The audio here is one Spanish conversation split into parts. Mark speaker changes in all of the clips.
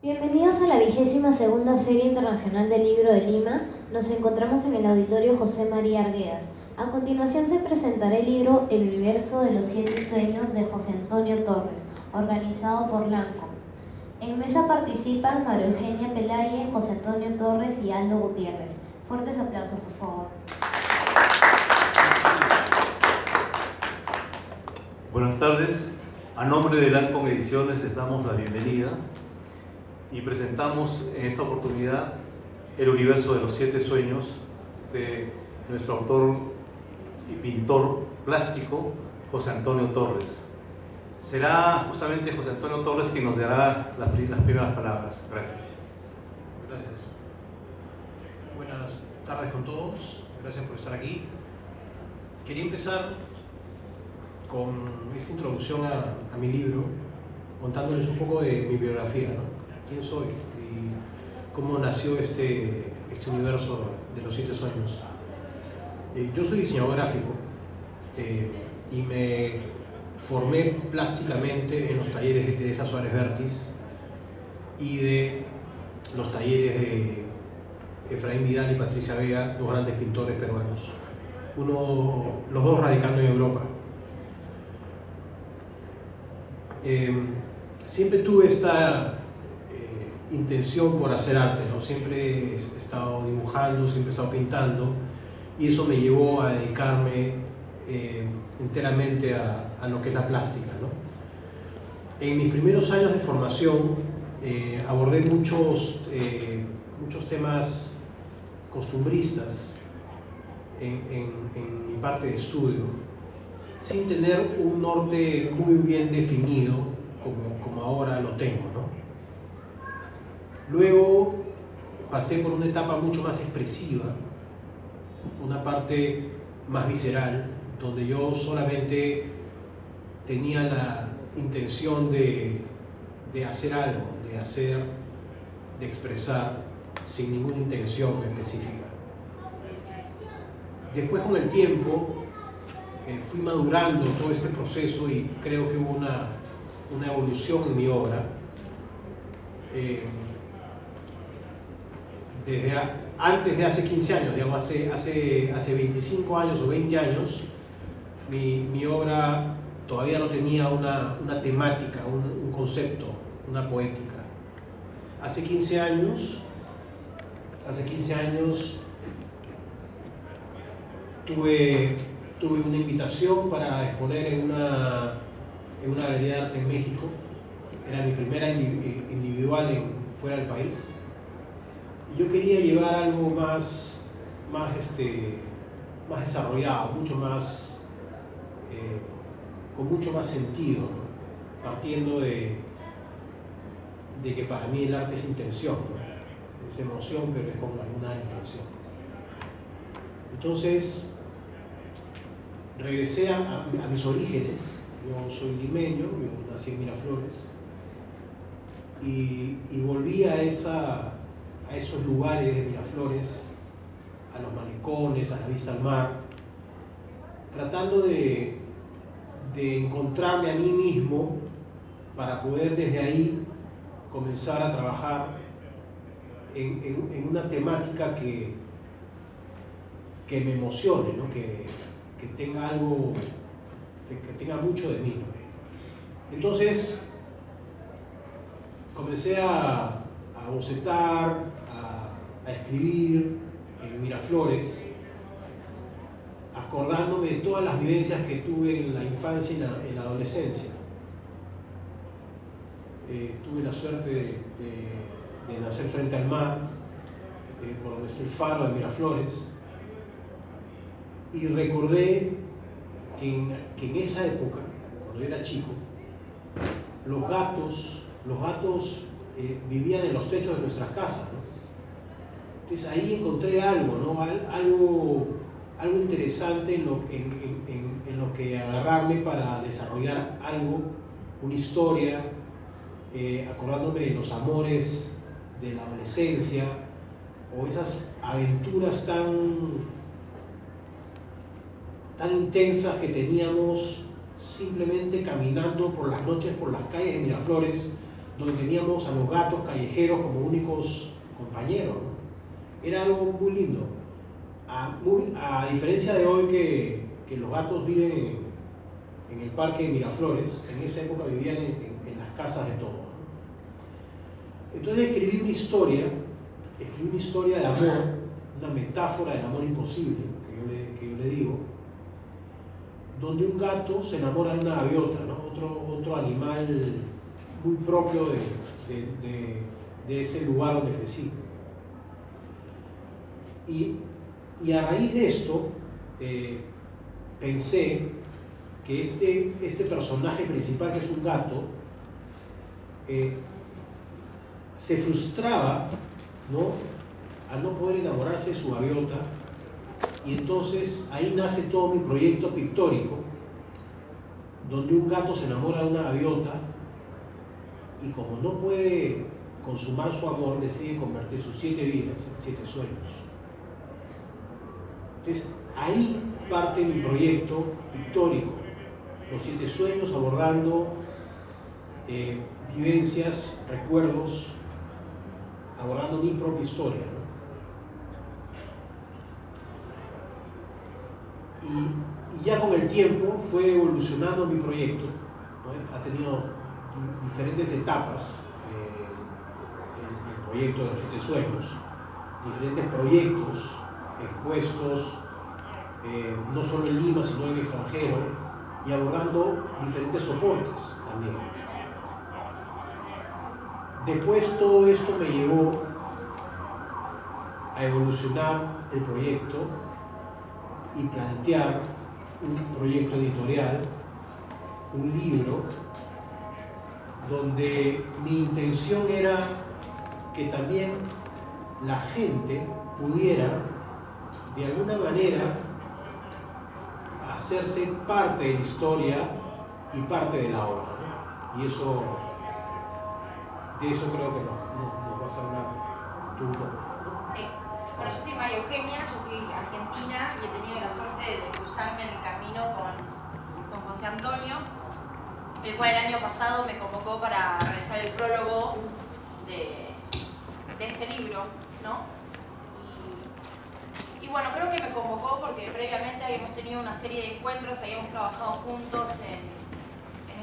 Speaker 1: Bienvenidos a la 22ª Feria Internacional del Libro de Lima. Nos encontramos en el Auditorio José María Arguedas. A continuación se presentará el libro El universo de los 7 sueños de José Antonio Torres, organizado por LANCO. En mesa participan María Eugenia Pelaye, José Antonio Torres y Aldo Gutiérrez. Fuertes aplausos, por favor.
Speaker 2: Buenas tardes. A nombre de LANCO Ediciones les damos la bienvenida y presentamos en esta oportunidad El universo de los 7 sueños de nuestro autor y pintor plástico José Antonio Torres. Será justamente José Antonio Torres quien nos dará las primeras palabras. Gracias.
Speaker 3: Gracias. Buenas tardes con todos. Gracias por estar aquí. Quería empezar con esta introducción a mi libro, contándoles un poco de mi biografía, ¿no? Quién soy y cómo nació este universo de los 7 sueños. Yo soy diseñador gráfico y me formé plásticamente en los talleres de Teresa Suárez Vértiz y de los talleres de Efraín Vidal y Patricia Vega, dos grandes pintores peruanos, los dos radicando en Europa. Siempre tuve esta intención por hacer arte, ¿no? Siempre he estado dibujando, siempre he estado pintando, y eso me llevó a dedicarme enteramente a lo que es la plástica, ¿no? En mis primeros años de formación abordé muchos temas costumbristas en mi parte de estudio, sin tener un norte muy bien definido como ahora lo tengo, ¿no? Luego pasé por una etapa mucho más expresiva, una parte más visceral, donde yo solamente tenía la intención de hacer algo, de expresar, sin ninguna intención específica. Después, con el tiempo, fui madurando todo este proceso y creo que hubo una evolución en mi obra. Antes de hace 15 años, digamos, hace 25 años o 20 años, mi obra todavía no tenía una temática, un concepto, una poética. Hace 15 años tuve una invitación para exponer en una galería de arte en México. Era mi primera individual fuera del país. Y yo quería llevar algo más desarrollado, con mucho más sentido, ¿no? Partiendo de que para mí el arte es intención, ¿no? Es emoción, pero es con alguna intención. Entonces, regresé a mis orígenes. Yo soy limeño, yo nací en Miraflores, y volví a esos lugares de Miraflores, a los malecones, a la vista al mar, tratando de encontrarme a mí mismo para poder desde ahí comenzar a trabajar en una temática que me emocione, ¿no? que tenga algo, que tenga mucho de mí, ¿no? Entonces comencé a bocetar, a escribir en Miraflores, acordándome de todas las vivencias que tuve en la infancia y en la adolescencia. Tuve la suerte de nacer frente al mar, por donde está el faro de Miraflores, y recordé que en esa época, cuando yo era chico, los gatos vivían en los techos de nuestras casas, ¿no? Entonces ahí encontré algo, ¿no? Algo interesante en lo que agarrarme para desarrollar algo, una historia, acordándome de los amores de la adolescencia o esas aventuras tan intensas que teníamos simplemente caminando por las noches por las calles de Miraflores, donde teníamos a los gatos callejeros como únicos compañeros, ¿no? Era algo muy lindo. A diferencia de hoy que los gatos viven en el parque de Miraflores, en esa época vivían en las casas de todos, ¿no? Entonces escribí una historia de amor, una metáfora del amor imposible, que yo le digo, donde un gato se enamora de una gaviota, ¿no? Otro animal muy propio de ese lugar donde crecí. Y a raíz de esto, pensé que este personaje principal, que es un gato, se frustraba, ¿no?, al no poder enamorarse de su gaviota, y entonces ahí nace todo mi proyecto pictórico, donde un gato se enamora de una gaviota y como no puede consumar su amor, decide convertir sus 7 vidas en 7 sueños. Entonces ahí parte mi proyecto pictórico, los 7 sueños, abordando vivencias, recuerdos, abordando mi propia historia, ¿no? Y ya con el tiempo fue evolucionando mi proyecto, ¿no? Ha tenido diferentes etapas, el proyecto de los 7 sueños, diferentes proyectos expuestos no solo en Lima sino en el extranjero, y abordando diferentes soportes también. Después todo esto me llevó a evolucionar el proyecto y plantear un proyecto editorial, un libro, donde mi intención era que también la gente pudiera de alguna manera hacerse parte de la historia y parte de la obra, ¿no? Y de eso creo que nos vas a hablar tú un poco, ¿no?
Speaker 4: Sí. Bueno, yo soy María Eugenia, yo soy argentina y he tenido la suerte de cruzarme en el camino con José Antonio, el cual el año pasado me convocó para realizar el prólogo de este libro, ¿no? Y bueno, creo que me convocó porque previamente habíamos tenido una serie de encuentros, habíamos trabajado juntos en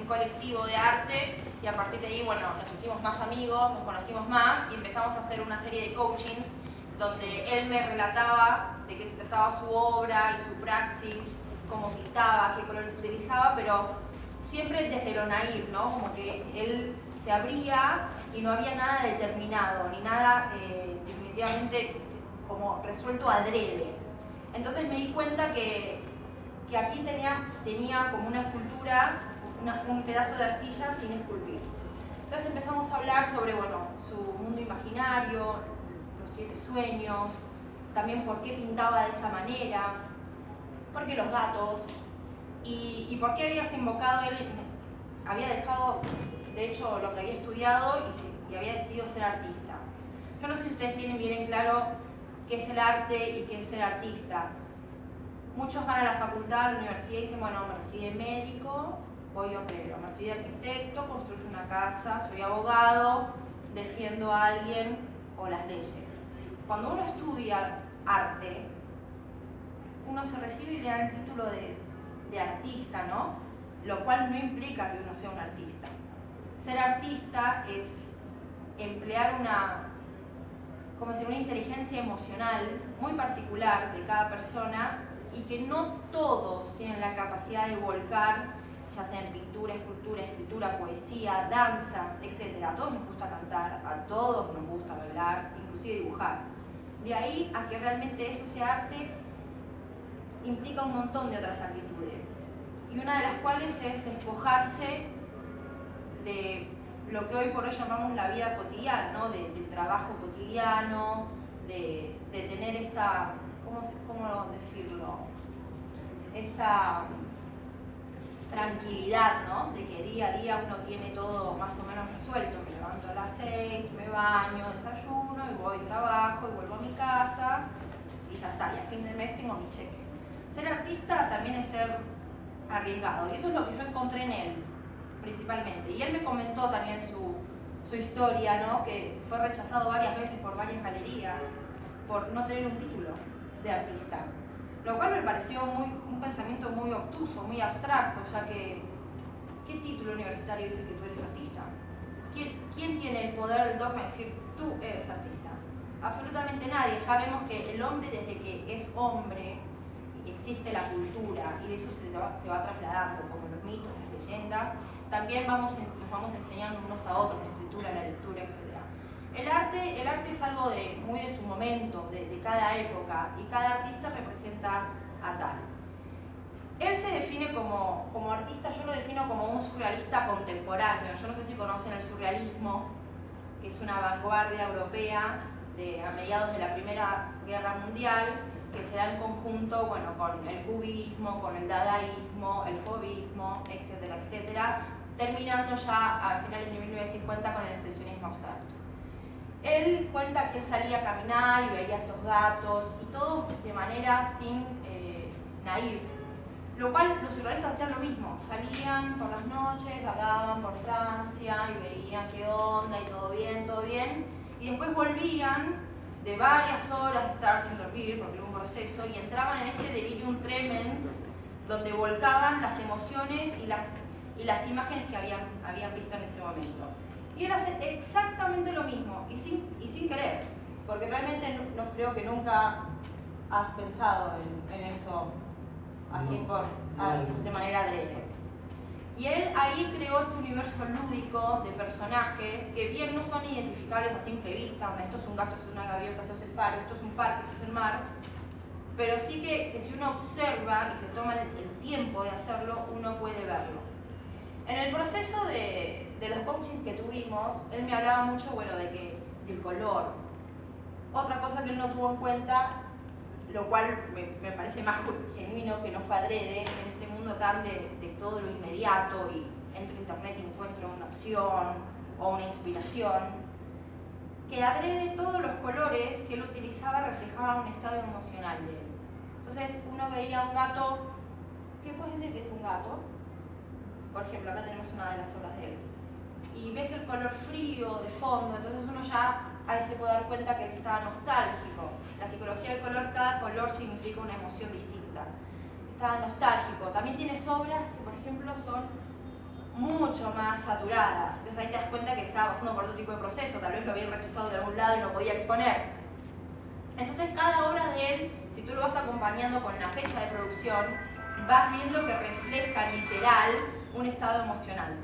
Speaker 4: un colectivo de arte, y a partir de ahí, bueno, nos hicimos más amigos, nos conocimos más y empezamos a hacer una serie de coachings donde él me relataba de qué se trataba su obra y su praxis, cómo pintaba, qué colores utilizaba, pero siempre desde lo naif, ¿no? Como que él se abría y no había nada determinado, ni nada definitivamente como resuelto adrede. Entonces me di cuenta que aquí tenía como una escultura, un pedazo de arcilla sin esculpir. Entonces empezamos a hablar sobre, bueno, su mundo imaginario, los 7 sueños, también por qué pintaba de esa manera, por qué los gatos, y por qué había dejado, de hecho, lo que había estudiado y había decidido ser artista. Yo no sé si ustedes tienen bien en claro qué es el arte y qué es ser artista. Muchos van a la facultad, a la universidad y dicen, bueno, me recibí de médico, voy obrero, me recibí de arquitecto, construyo una casa, soy abogado, defiendo a alguien o las leyes. Cuando uno estudia arte, uno se recibe y le dan el título de artista, ¿no? Lo cual no implica que uno sea un artista. Ser artista es emplear una inteligencia emocional muy particular de cada persona y que no todos tienen la capacidad de volcar, ya sea en pintura, escultura, escritura, poesía, danza, etc. A todos nos gusta cantar, a todos nos gusta bailar, inclusive dibujar. De ahí a que realmente eso sea arte implica un montón de otras actitudes, y una de las cuales es despojarse de lo que hoy por hoy llamamos la vida cotidiana, ¿no? Del trabajo cotidiano, de tener esta, ¿cómo decirlo? Esta tranquilidad, ¿no? De que día a día uno tiene todo más o menos resuelto. Me levanto a las 6, me baño, desayuno y voy, trabajo y vuelvo a mi casa y ya está, y a fin de mes tengo mi cheque. Ser artista también es ser arriesgado, y eso es lo que yo encontré en él principalmente, y él me comentó también su historia, ¿no? Que fue rechazado varias veces por varias galerías por no tener un título de artista. Lo cual me pareció un pensamiento muy obtuso, muy abstracto, ya que ¿qué título universitario dice que tú eres artista? ¿Quién tiene el poder, el dogma de decir tú eres artista? Absolutamente nadie. Ya vemos que el hombre, desde que es hombre, existe la cultura y de eso se va trasladando, como los mitos, las leyendas. También nos vamos enseñando unos a otros, la escritura, la lectura, etc. El arte es algo muy de su momento, de cada época, y cada artista representa a tal. Él se define como artista, yo lo defino como un surrealista contemporáneo. Yo no sé si conocen el surrealismo, que es una vanguardia europea a mediados de la Primera Guerra Mundial, que se da en conjunto, bueno, con el cubismo, con el dadaísmo, el fauvismo, etcétera, etcétera, terminando ya a finales de 1950 con el expresionismo abstracto. Él cuenta que él salía a caminar y veía estos gatos y todo de manera sin naïve, lo cual los surrealistas hacían lo mismo, salían por las noches, vagaban por Francia y veían qué onda y todo bien, y después volvían de varias horas de estar sin dormir, porque era un proceso, y entraban en este delirium tremens, donde volcaban las emociones y las imágenes que habían visto en ese momento. Y él hace exactamente lo mismo, y sin querer, porque realmente no creo que nunca has pensado en eso así de manera adrede. Y él ahí creó este universo lúdico de personajes que bien no son identificables a simple vista, donde esto es un gato, esto es una gaviota, esto es el faro, esto es un parque, esto es el mar, pero sí que si uno observa y se toma el tiempo de hacerlo, uno puede verlo. En el proceso de los coachings que tuvimos, él me hablaba mucho, bueno, del color. Otra cosa que él no tuvo en cuenta, lo cual me parece más genuino que no fue adrede, en este mundo tan de todo lo inmediato, y entro a internet y encuentro una opción o una inspiración, que adrede todos los colores que él utilizaba reflejaban un estado emocional de él. Entonces uno veía un gato, ¿qué puedes decir que es un gato? Por ejemplo, acá tenemos una de las obras de él. Y ves el color frío de fondo, entonces uno ya ahí se puede dar cuenta que él estaba nostálgico. La psicología del color, cada color significa una emoción distinta. Estaba nostálgico. También tienes obras que, por ejemplo, son mucho más saturadas. Entonces ahí te das cuenta que estaba pasando por otro tipo de proceso, tal vez lo habían rechazado de algún lado y no podía exponer. Entonces cada obra de él, si tú lo vas acompañando con la fecha de producción, vas viendo que refleja literal un estado emocional.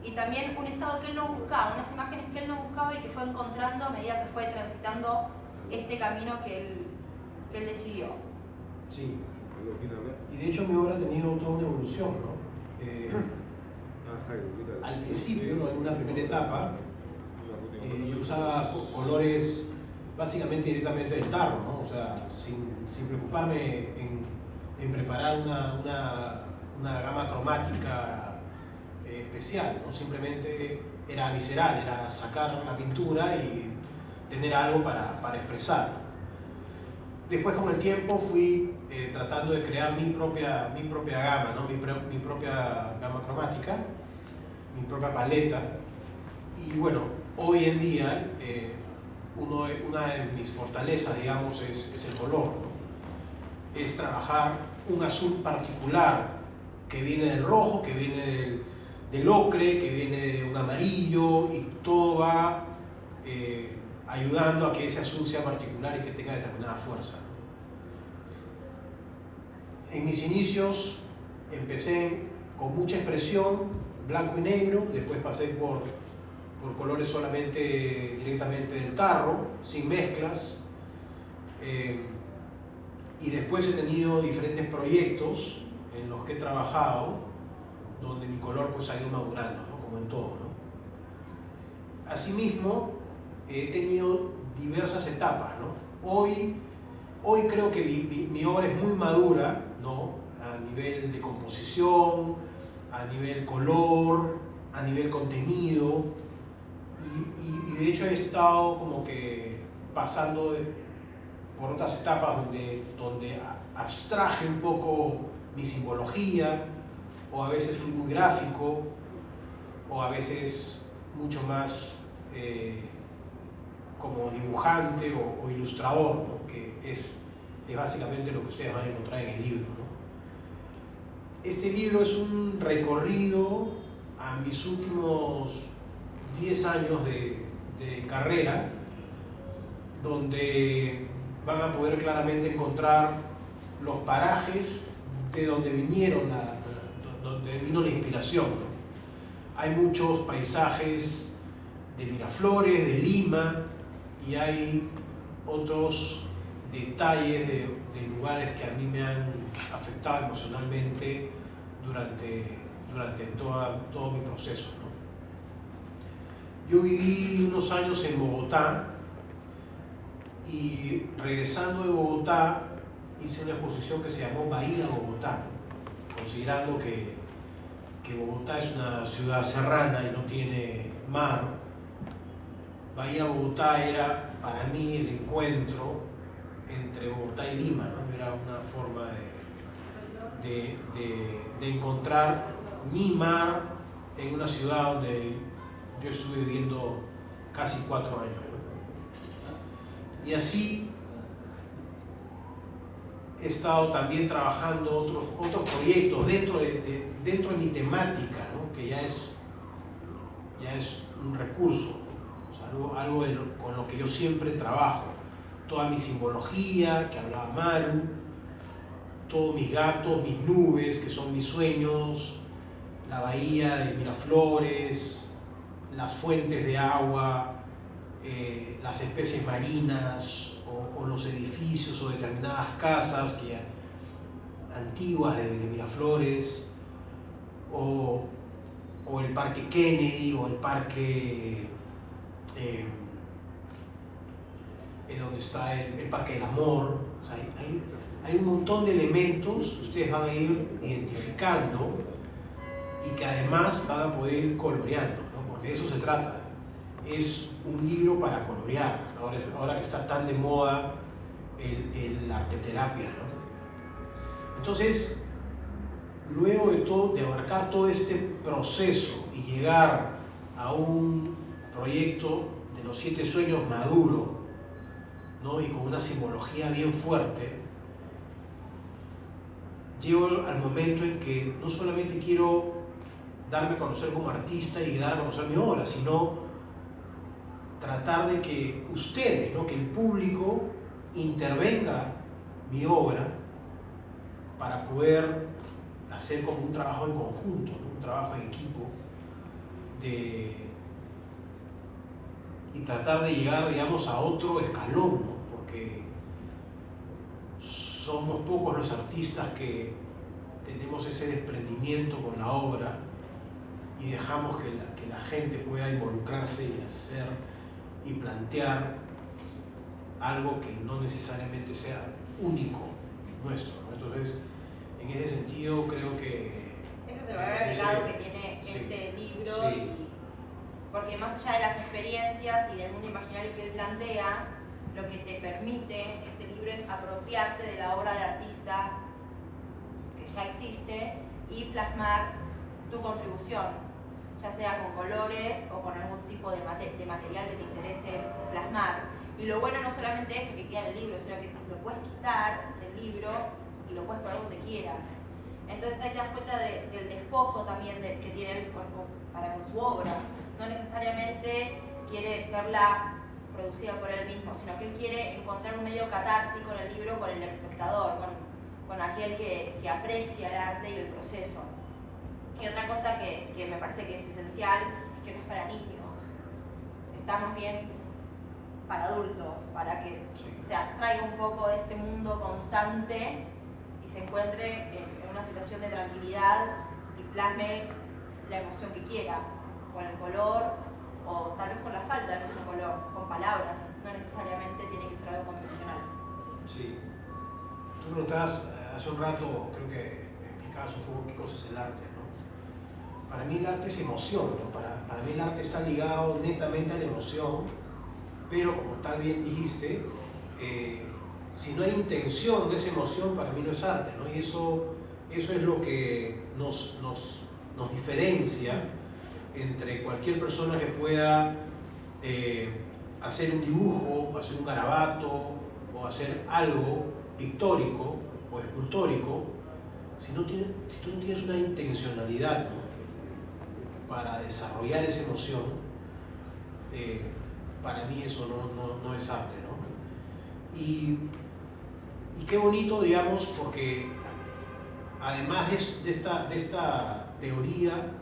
Speaker 4: Y también un estado que él no buscaba, unas imágenes que él no buscaba y que fue encontrando a medida que fue transitando este camino que él decidió.
Speaker 3: Sí, y de hecho mi obra ha tenido toda una evolución, ¿no? Al principio, ¿no? En una primera etapa, yo usaba colores básicamente directamente del tarro, ¿no? O sea, sin preocuparme en preparar una gama cromática especial, ¿no? Simplemente era visceral, era sacar la pintura y tener algo para expresar. Después, con el tiempo, fui tratando de crear mi propia gama, ¿no? mi propia gama cromática, mi propia paleta. Y bueno, hoy en día, una de mis fortalezas, digamos, es el color, ¿no? Es trabajar un azul particular que viene del rojo, que viene del ocre, que viene de un amarillo, y todo va ayudando a que ese azul sea particular y que tenga determinada fuerza. En mis inicios empecé con mucha expresión, blanco y negro, después pasé por colores solamente directamente del tarro, sin mezclas, y después he tenido diferentes proyectos en los que he trabajado, donde mi color pues ha ido madurando, ¿no? Como en todo, ¿no? Asimismo, he tenido diversas etapas, ¿no? Hoy creo que mi obra es muy madura, ¿no? A nivel de composición, a nivel color, a nivel contenido, y de hecho he estado como que pasando por otras etapas donde abstraje un poco mi simbología, o a veces fui muy gráfico, o a veces mucho más como dibujante o ilustrador, ¿no? Que es básicamente lo que ustedes van a encontrar en el libro, ¿no? Este libro es un recorrido a mis últimos 10 años de carrera, donde van a poder claramente encontrar los parajes de donde donde vino la inspiración, ¿no? Hay muchos paisajes de Miraflores, de Lima, y hay otros detalles de lugares que a mí me han afectado emocionalmente durante todo mi proceso, ¿no? Yo viví unos años en Bogotá y regresando de Bogotá hice una exposición que se llamó Bahía Bogotá, considerando que Bogotá es una ciudad serrana y no tiene mar. Bahía Bogotá era para mí el encuentro entre Bogotá y Lima, ¿no? Era una forma de encontrar mi mar en una ciudad donde yo estuve viviendo casi 4 años, ¿no? Y así he estado también trabajando otros proyectos dentro de mi temática, ¿no? Que ya es un recurso, ¿no? O sea, algo con lo que yo siempre trabajo. Toda mi simbología, que hablaba Maru, todos mis gatos, mis nubes, que son mis sueños, la bahía de Miraflores, las fuentes de agua, las especies marinas, o los edificios o determinadas casas antiguas de Miraflores, o el Parque Kennedy, o el parque donde está el Parque del Amor. O sea, hay un montón de elementos que ustedes van a ir identificando y que además van a poder ir coloreando, ¿no? Porque de eso se trata. Es un libro para colorear, ahora que está tan de moda la arteterapia, ¿no? Entonces, luego de abarcar todo este proceso y llegar a un proyecto de los 7 sueños maduro, ¿no? Y con una simbología bien fuerte, llego al momento en que no solamente quiero darme a conocer como artista y dar a conocer mi obra, sino tratar de que ustedes, ¿no? Que el público intervenga mi obra para poder hacer como un trabajo en conjunto, ¿no? Un trabajo en equipo, y tratar de llegar, digamos, a otro escalón, ¿no? Porque somos pocos los artistas que tenemos ese desprendimiento con la obra y dejamos que la gente pueda involucrarse y hacer y plantear algo que no necesariamente sea único nuestro, ¿no? Entonces, en ese sentido, creo que
Speaker 4: ese es el valor agregado que tiene este libro,
Speaker 3: sí.
Speaker 4: Porque más allá de las experiencias y del mundo imaginario que él plantea, lo que te permite este libro es apropiarte de la obra de artista que ya existe y plasmar tu contribución, ya sea con colores o con algún tipo de material que te interese plasmar. Y lo bueno no solamente eso que queda en el libro, sino que lo puedes quitar del libro y lo puedes poner donde quieras. Entonces ahí te das cuenta del despojo también que tiene él para con su obra. No necesariamente quiere verla producida por él mismo, sino que él quiere encontrar un medio catártico en el libro con el espectador, con aquel que aprecia el arte y el proceso. Y otra cosa que me parece que es esencial es que no es para niños, está más bien para adultos, para que se abstraiga un poco de este mundo constante y se encuentre en una situación de tranquilidad y plasme la emoción que quiera, con el color o tal vez con la falta de otro color, con palabras, no necesariamente tiene que ser algo convencional.
Speaker 3: Sí. Tú preguntabas hace un rato, creo que explicabas un poco qué cosa es el arte, ¿no? Para mí el arte es emoción, ¿no? Para mí el arte está ligado netamente a la emoción, pero como tal bien dijiste, si no hay intención de esa emoción, para mí no es arte, ¿no? Y eso es lo que nos diferencia entre cualquier persona que pueda hacer un dibujo, hacer un garabato o hacer algo pictórico o escultórico, si tú no tienes una intencionalidad, ¿no?, para desarrollar esa emoción, para mí eso no es arte, ¿no? Y qué bonito, digamos, porque además de esta teoría,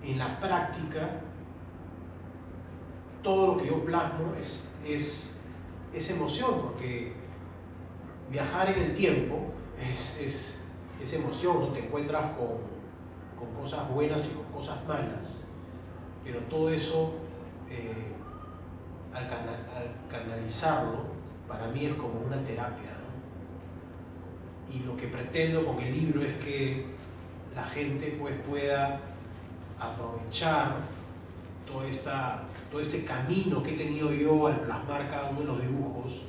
Speaker 3: en la práctica, todo lo que yo plasmo es emoción, porque viajar en el tiempo es emoción, ¿no? Te encuentras con cosas buenas y con cosas malas, pero todo eso, al canalizarlo, para mí es como una terapia, ¿no? Y lo que pretendo con el libro es que la gente pues pueda aprovechar todo este camino que he tenido yo al plasmar cada uno de los dibujos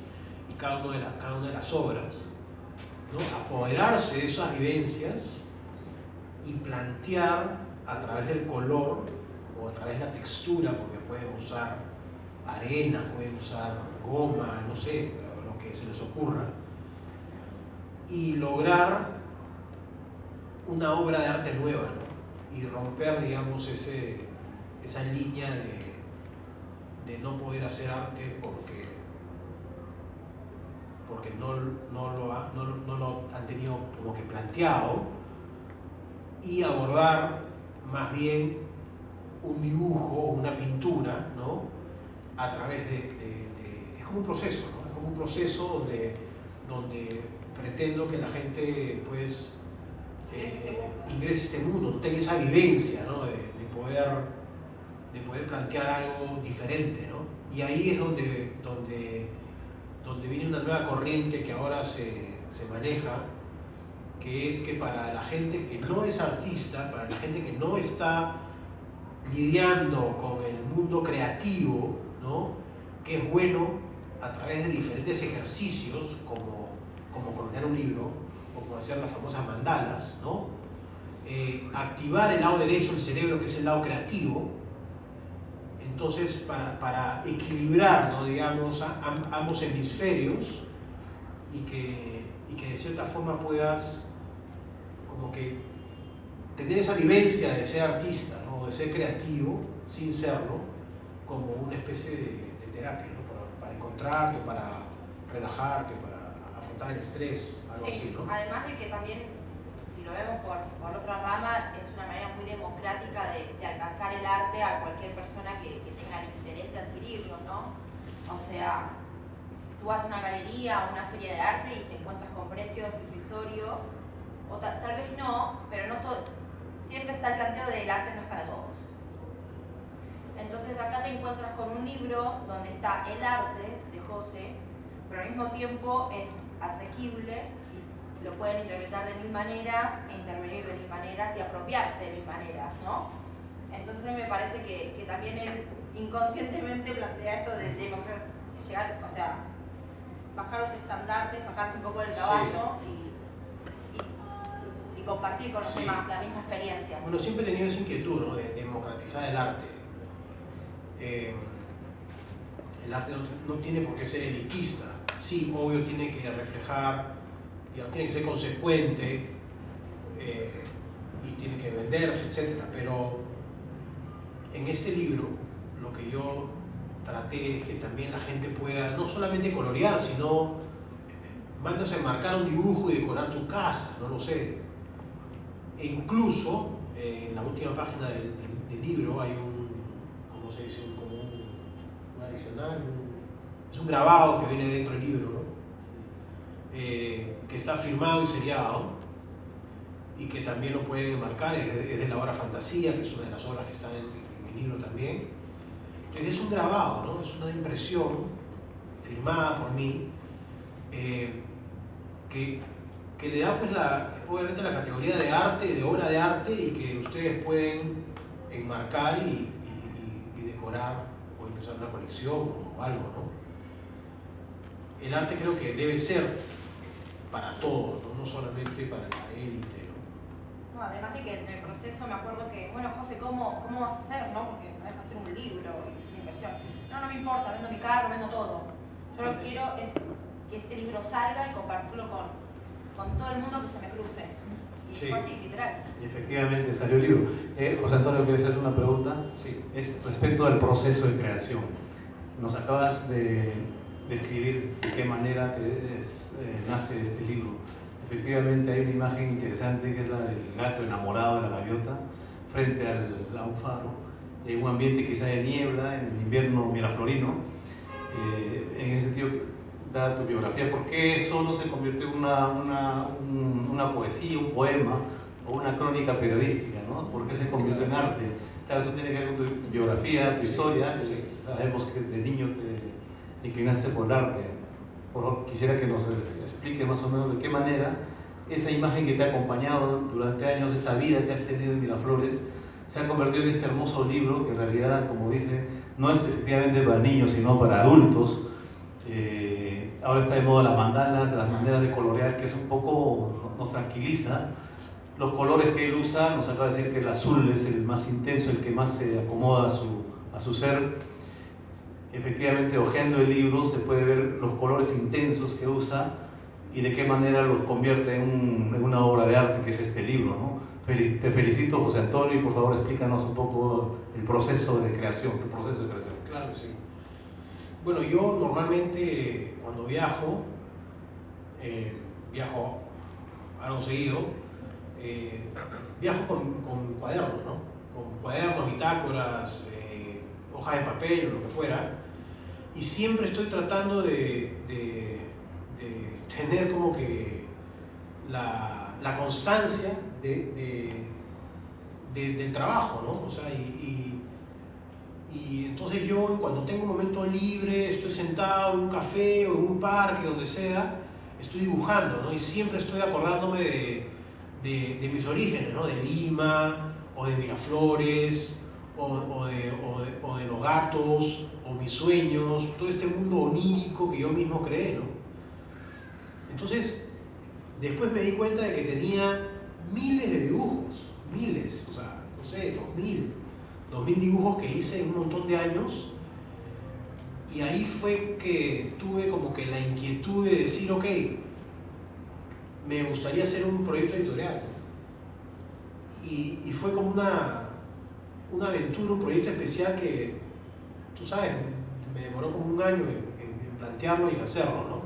Speaker 3: y cada una de las obras, ¿no? Apoderarse de esas vivencias y plantear a través del color o a través de la textura, porque pueden usar arena, pueden usar goma, no sé, lo que se les ocurra, y lograr una obra de arte nueva, ¿no? Y romper, digamos, esa línea de no poder hacer arte porque no lo han tenido como que planteado, y abordar más bien un dibujo o una pintura, ¿no?, a través es como un proceso, ¿no? Es como un proceso donde pretendo que la gente pues ingrese a este mundo, tenga esa vivencia, ¿no?, de poder plantear algo diferente, ¿no? Y ahí es donde viene una nueva corriente que ahora se maneja, que es que para la gente que no es artista, para la gente que no está lidiando con el mundo creativo, ¿no?, que es bueno a través de diferentes ejercicios como colorear un libro o como hacer las famosas mandalas, ¿no?, activar el lado derecho del cerebro, que es el lado creativo. Entonces, para equilibrar, ¿no?, digamos, ambos hemisferios, y que de cierta forma puedas como que tener esa vivencia de ser artista, ¿no?, de ser creativo sin serlo, como una especie de terapia, ¿no?, para encontrarte, para relajarte, para afrontar el estrés, algo
Speaker 4: sí,
Speaker 3: así, ¿no?
Speaker 4: Además de que también, si lo vemos por otra rama, es una manera muy democrática de alcanzar el arte a cualquier persona que tenga el interés de adquirirlo, ¿no? O sea, tú vas a una galería, a una feria de arte y te encuentras con precios irrisorios, o tal vez no, pero no todo. Siempre está el planteo de el arte no es para todos. Entonces acá te encuentras con un libro donde está el arte de José, pero al mismo tiempo es asequible y lo pueden interpretar de mil maneras e intervenir de mil maneras y apropiarse de mil maneras, ¿no? Entonces a mí me parece que también él inconscientemente plantea esto de llegar, o sea, bajar los estandartes, bajarse un poco del caballo, sí, y compartir con los demás la misma experiencia.
Speaker 3: Bueno, siempre he tenido esa inquietud, ¿no?, de democratizar el arte. El arte no tiene por qué ser elitista. Sí, obvio, tiene que reflejar, digamos, tiene que ser consecuente, y tiene que venderse, etc. Pero en este libro lo que yo traté es que también la gente pueda no solamente colorear, sino mandarse a enmarcar un dibujo y decorar tu casa, no lo sé. E incluso en la última página del libro hay ¿cómo se dice? Un adicional, es un grabado que viene dentro del libro, ¿no?, que está firmado y seriado, y que también lo pueden enmarcar, es de la obra Fantasía, que es una de las obras que están en mi libro también. Entonces es un grabado, ¿no?, es una impresión firmada por mí, que le da pues obviamente la categoría de arte, de obra de arte, y que ustedes pueden enmarcar y decorar o empezar una colección o algo, ¿no? El arte creo que debe ser para todos, ¿no?, no solamente para la élite, ¿no?
Speaker 4: No, además de que en el proceso me acuerdo que, bueno, José, ¿cómo vas a hacer, no? Porque no es hacer un libro y es una inversión. No, no me importa, vendo mi carro, vendo todo. Yo lo que quiero es que este libro salga y compartirlo con todo el mundo que se me cruce. Y
Speaker 2: Sí.
Speaker 4: fue así, literal.
Speaker 2: Y efectivamente salió el libro. José Antonio, ¿quieres hacer una pregunta?
Speaker 3: Sí.
Speaker 2: Es respecto al proceso de creación. Nos acabas de describir de qué manera nace este libro. Efectivamente hay una imagen interesante que es la del gato enamorado de la gaviota frente a un faro. Hay un ambiente quizá de niebla en el invierno miraflorino. En ese sentido, dada tu biografía, ¿por qué eso no se convirtió en una poesía, un poema o una crónica periodística, ¿no? ¿Por qué se convirtió en arte? Claro, eso tiene que ver con tu biografía, tu historia. Sabemos que de niño te inclinaste por el arte. Quisiera que nos explique más o menos de qué manera esa imagen que te ha acompañado durante años, esa vida que has tenido en Miraflores, se ha convertido en este hermoso libro que en realidad, como dice, no es efectivamente para niños, sino para adultos. Ahora está de moda las mandalas, las maneras de colorear, que es un poco, nos tranquiliza. Los colores que él usa, nos acaba de decir que el azul es el más intenso, el que más se acomoda a su ser. Efectivamente, hojeando el libro se puede ver los colores intensos que usa y de qué manera los convierte en una obra de arte que es este libro, ¿no? Te felicito, José Antonio, y por favor explícanos un poco el proceso de creación, tu proceso de creación.
Speaker 3: Claro que sí. Bueno, yo normalmente cuando viajo algo seguido, viajo con cuadernos, ¿no? Con cuadernos, bitácoras, hojas de papel o lo que fuera, y siempre estoy tratando de tener como que la constancia del trabajo, ¿no? O sea, y entonces yo cuando tengo un momento libre, estoy sentado en un café o en un parque, donde sea, estoy dibujando, ¿no? Y siempre estoy acordándome de mis orígenes, ¿no? De Lima, o de Miraflores, o de los gatos, o mis sueños, todo este mundo onírico que yo mismo creé, ¿no? Entonces, después me di cuenta de que tenía miles de dibujos, miles, o sea, no sé, 2000 dibujos que hice en un montón de años, y ahí fue que tuve como que la inquietud de decir, ok, me gustaría hacer un proyecto editorial, y fue como una aventura, un proyecto especial que, tú sabes, me demoró como un año en plantearlo y hacerlo, ¿no?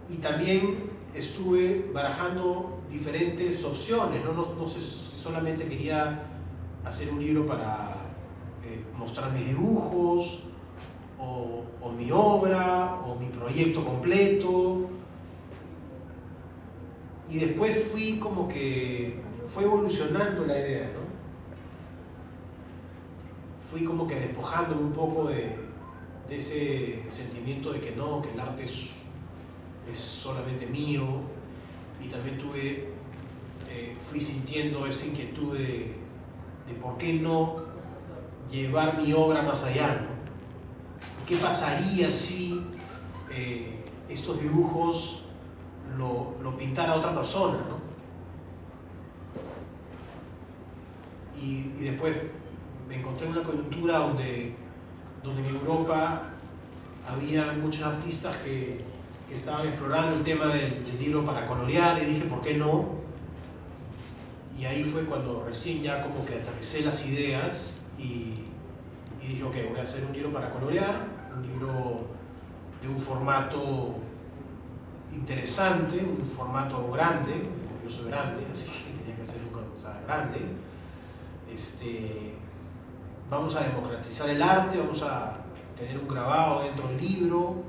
Speaker 3: Y también estuve barajando diferentes opciones, ¿no? No sé si solamente quería hacer un libro para mostrar mis dibujos, o mi obra, o mi proyecto completo. Y después fui como que fue evolucionando la idea, ¿no? Fui como que despojándome un poco de ese sentimiento de que no, que el arte es solamente mío, y también fui sintiendo esa inquietud de por qué no llevar mi obra más allá, ¿no? ¿Qué pasaría si estos dibujos lo pintara otra persona, ¿no? Y después me encontré en una coyuntura donde en Europa había muchos artistas que estaban explorando el tema del libro para colorear, y dije, ¿por qué no? Y ahí fue cuando recién ya como que aterricé las ideas y dije, ok, voy a hacer un libro para colorear, un libro de un formato interesante, un formato grande, porque yo soy grande, así que tenía que hacer una cosa grande. Vamos a democratizar el arte, vamos a tener un grabado dentro del libro,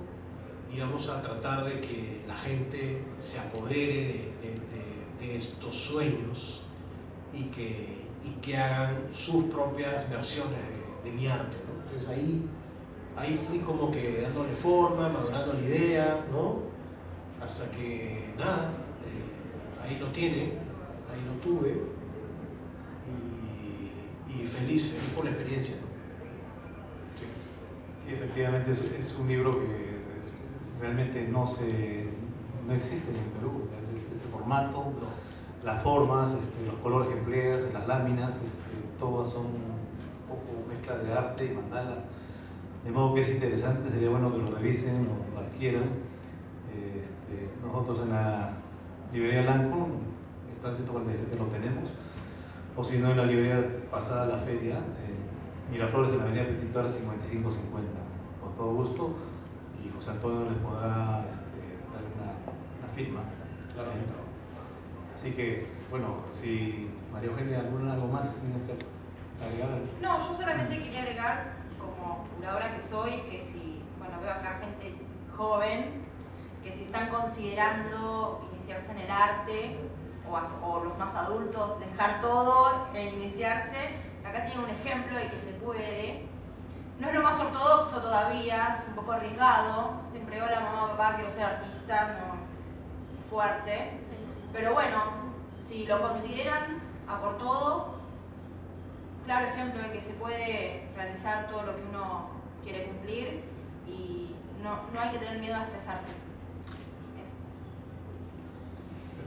Speaker 3: y vamos a tratar de que la gente se apodere de estos sueños y que hagan sus propias versiones de mi arte, ¿no? Entonces ahí fui como que dándole forma, madurando la idea, ¿no? Hasta que nada, ahí lo tuve, y feliz por la experiencia, ¿no?
Speaker 2: Sí, efectivamente es un libro que realmente no existe en el Perú. formato, las formas, los colores que empleas, las láminas, todas son un poco mezcla de arte y mandala. De modo que es interesante, sería bueno que lo revisen o lo adquieran. Nosotros en la librería Lancome, está en 147 lo tenemos, o si no en la librería pasada a la feria, Miraflores en la avenida Petitora 5550, con todo gusto, y José Antonio les podrá dar una firma.
Speaker 3: Claro.
Speaker 2: Así que, bueno, si María Eugenia, algo más tienes que agregar.
Speaker 4: No, yo solamente quería agregar, como curadora que soy, que si, bueno, veo acá gente joven, que si están considerando iniciarse en el arte, o los más adultos, dejar todo e iniciarse, acá tiene un ejemplo de que se puede. No es lo más ortodoxo todavía, es un poco arriesgado. Siempre hola mamá, papá, quiero ser artista, no fuerte. Pero bueno, si lo consideran a por todo, claro ejemplo de que se puede realizar todo lo que uno quiere cumplir y no hay que tener miedo a expresarse. Eso.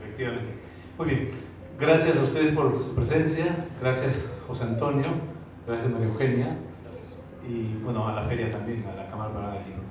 Speaker 2: Efectivamente. Muy bien. Gracias a ustedes por su presencia. Gracias José Antonio. Gracias María Eugenia. Y bueno, a la feria también, a la Cámara Peruana del Libro.